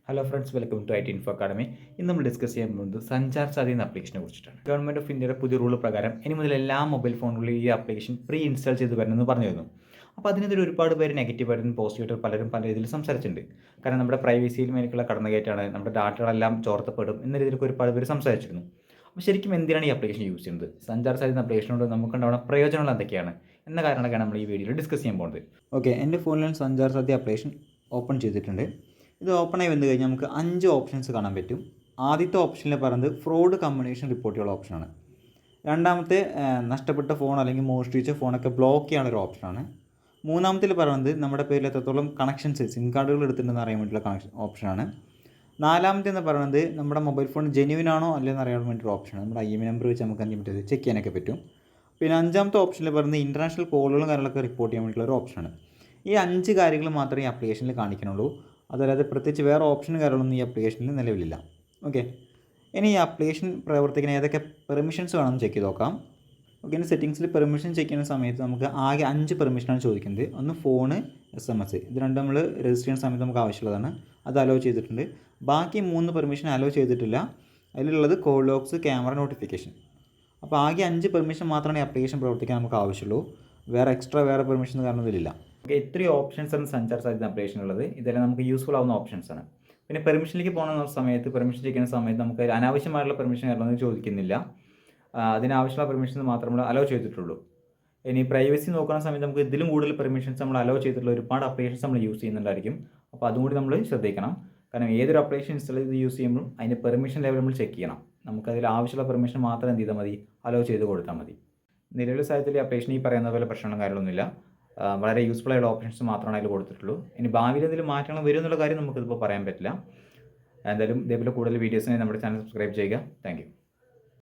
Hello friends, welcome to IT info academy. ഇന്ന് നമ്മൾ discuss ചെയ്യാൻ പോകുന്നത് സഞ്ചാർ സാധി എന്ന ആപ്ലിക്കേഷനെ കുറിച്ചിട്ടാണ്. ഗവൺമെൻറ് ഓഫ് ഇന്ത്യയുടെ പുതിയ റൂൾ പ്രകാരം ഇനി മുതൽ എല്ലാ മൊബൈൽ ഫോണുകളിലും ഈ ആപ്ലിക്കേഷൻ പ്രീ ഇൻസ്റ്റാൾ ചെയ്ത് വരണമെന്ന് പറഞ്ഞിരുന്നു. അപ്പോൾ അതിനെതിരെ ഒരുപാട് പേര് നെഗറ്റീവായിട്ടും പോസിറ്റീവായിട്ടും പലരും പല രീതിയിൽ സംസാരിച്ചിട്ടുണ്ട്. കാരണം നമ്മുടെ പ്രൈവസിയിൽ മേലേക്കുള്ള കടന്നുകയറ്റാണ്, നമ്മുടെ ഡാറ്റകളെല്ലാം ചോർത്തപ്പെടും എന്ന രീതിയിലൊക്കെ ഒരുപാട് പേര് സംസാരിച്ചിരുന്നു. അപ്പോൾ ശരിക്കും എന്തിനാണ് ഈ ആപ്ലിക്കേഷൻ യൂസ് ചെയ്യുന്നത്, സഞ്ചാർ സാധി എന്ന ആപ്ലിക്കേഷനോട് നമുക്കുണ്ടാവുന്ന പ്രയോജനങ്ങൾ എന്തൊക്കെയാണ് എന്ന കാരണമൊക്കെയാണ് നമ്മൾ ഈ വീഡിയോയിൽ ഡിസ്കസ് ചെയ്യാൻ പോകുന്നത്. ഓക്കെ, എൻ്റെ ഫോണിൽ സഞ്ചാർ സാധി ആപ്ലിക്കേഷൻ ഓപ്പൺ ചെയ്തിട്ടുണ്ട്. ഇത് ഓപ്പണായി വന്നു കഴിഞ്ഞാൽ നമുക്ക് 5 ഓപ്ഷൻസ് കാണാൻ പറ്റും. ആദ്യത്തെ ഓപ്ഷനിൽ പറയുന്നത് ഫ്രോഡ് കമ്മ്യൂണിക്കേഷൻ റിപ്പോർട്ട് ചെയ്യാനുള്ള ഓപ്ഷനാണ്. രണ്ടാമത്തെ നഷ്ടപ്പെട്ട ഫോൺ അല്ലെങ്കിൽ മോഷ്ടിച്ച ഫോണൊക്കെ ബ്ലോക്ക് ചെയ്യാനുള്ള ഒരു ഓപ്ഷനാണ്. മൂന്നാമത്തിൽ പറയുന്നത് നമ്മുടെ പേരിൽ എത്രത്തോളം കണക്ഷൻസ് സിം കാർഡുകൾ എടുത്തിട്ടുണ്ടെന്ന് അറിയാൻ വേണ്ടിയിട്ടുള്ള ഓപ്ഷനാണ്. നാലാമത്തെ എന്ന് പറയുന്നത് നമ്മുടെ മൊബൈൽ ഫോൺ ജെന്യുവിൻ ആണോ അല്ലെന്ന് അറിയാൻ വേണ്ടിയൊരു ഓപ്ഷനാണ്. നമ്മുടെ IMEI നമ്പർ വെച്ച് നമുക്ക് അൺലിമിറ്റഡ് ചെക്ക് ചെയ്യാനൊക്കെ പറ്റും. പിന്നെ അഞ്ചാമത്തെ ഓപ്ഷനിൽ പറയുന്നത് ഇൻ്റർനാഷണൽ കോളുകളും കാര്യങ്ങളൊക്കെ റിപ്പോർട്ട് ചെയ്യാൻ വേണ്ടിയിട്ടുള്ള ഒരു ഓപ്ഷനാണ്. ഈ 5 കാര്യങ്ങൾ മാത്രമേ ഈ ആപ്ലിക്കേഷനിൽ കാണിക്കുന്നുള്ളൂ. അതല്ലാതെ പ്രത്യേകിച്ച് വേറെ ഓപ്ഷനും കാര്യങ്ങളൊന്നും ഈ ആപ്ലിക്കേഷനിൽ നിലവിലില്ല. ഓക്കെ, ഇനി ഈ ആപ്ലിക്കേഷൻ പ്രവർത്തിക്കുന്ന ഏതൊക്കെ പെർമിഷൻസ് വേണമെന്ന് ചെക്ക് ചെയ്ത് നോക്കാം. ഓക്കെ, ഇനി സെറ്റിങ്സിൽ പെർമിഷൻ ചെക്ക് ചെയ്യുന്ന സമയത്ത് നമുക്ക് ആകെ 5 പെർമിഷനാണ് ചോദിക്കുന്നത്. ഒന്ന് ഫോണ്, SMS, ഇത് രണ്ടും നമ്മൾ രജിസ്റ്റർ ചെയ്യുന്ന സമയത്ത് നമുക്ക് ആവശ്യമുള്ളതാണ്. അത് അലോ ചെയ്തിട്ടുണ്ട്. ബാക്കി 3 പെർമിഷൻ അലോ ചെയ്തിട്ടില്ല. അതിലുള്ളത് കോൾ ലോഗ്സ്, ക്യാമറ, നോട്ടിഫിക്കേഷൻ. അപ്പോൾ ആകെ 5 പെർമിഷൻ മാത്രമാണ് ഈ ആപ്ലിക്കേഷൻ പ്രവർത്തിക്കാൻ നമുക്ക് ആവശ്യമുള്ളൂ. വേറെ എക്സ്ട്രാ പെർമിഷൻ കാരണം ഇതിലില്ല. ഓക്കെ, ഇത്രയും ഓപ്ഷൻസാണ് സഞ്ചാർ സാധി ആപ്ലിക്കേഷൻ ഉള്ളത്. ഇതെല്ലാം നമുക്ക് യൂസ്ഫുൾ ആവുന്ന ഓപ്ഷൻസാണ്. പിന്നെ പെർമിഷനിലേക്ക് പോകുന്ന സമയത്ത്, പെർമിഷൻ ചെയ്യുന്ന സമയത്ത് നമുക്ക് അനാവശ്യമായിട്ടുള്ള പെർമിഷൻ കാര്യങ്ങളൊന്നും ചോദിക്കുന്നില്ല. അതിനാവശ്യമുള്ള പെർമിഷൻസ് മാത്രം നമ്മൾ അലോ ചെയ്തിട്ടുള്ളൂ. ഇനി പ്രൈവസി നോക്കുന്ന സമയത്ത് നമുക്ക് ഇതിലും കൂടുതൽ പെർമിഷൻസ് നമ്മൾ അലോ ചെയ്തിട്ടുള്ള ഒരുപാട് ആപ്ലിക്കേഷൻസ് നമ്മൾ യൂസ് ചെയ്യുന്നുണ്ടായിരിക്കും. അപ്പോൾ അതും കൂടി നമ്മൾ ശ്രദ്ധിക്കണം. കാരണം ഏതൊരു ആപ്ലിക്കേഷൻ ഇൻസ്റ്റാൾ ചെയ്ത് യൂസ് ചെയ്യുമ്പോഴും അതിൻ്റെ പെർമിഷൻ ലെവൽ നമ്മൾ ചെക്ക് ചെയ്യണം. നമുക്കതിൽ ആവശ്യമുള്ള പെർമിഷൻ മാത്രം എന്ത് ചെയ്താൽ മതി, അലോ ചെയ്ത് കൊടുത്താൽ മതി. നിലവിലെ സാഹചര്യത്തിൽ ഈ ആപ്ലിക്കേഷൻ ഈ പറയുന്ന പോലെ പ്രശ്നങ്ങളും കാര്യങ്ങളൊന്നുമില്ല. വളരെ യൂസ്ഫുൾ ആയുള്ള ഓപ്ഷൻസ് മാത്രമാണ് അതിൽ കൊടുത്തിട്ടുള്ളൂ. ഇനി ഭാവിയിൽ എന്തെങ്കിലും മാറ്റങ്ങൾ വരും എന്നുള്ള കാര്യം നമുക്കിതിപ്പോൾ പറയാൻ പറ്റില്ല. എന്തായാലും ഇതേപോലെ കൂടുതൽ വീഡിയോസിനായി നമ്മുടെ ചാനൽ സബ്സ്ക്രൈബ് ചെയ്യുക. Thank you.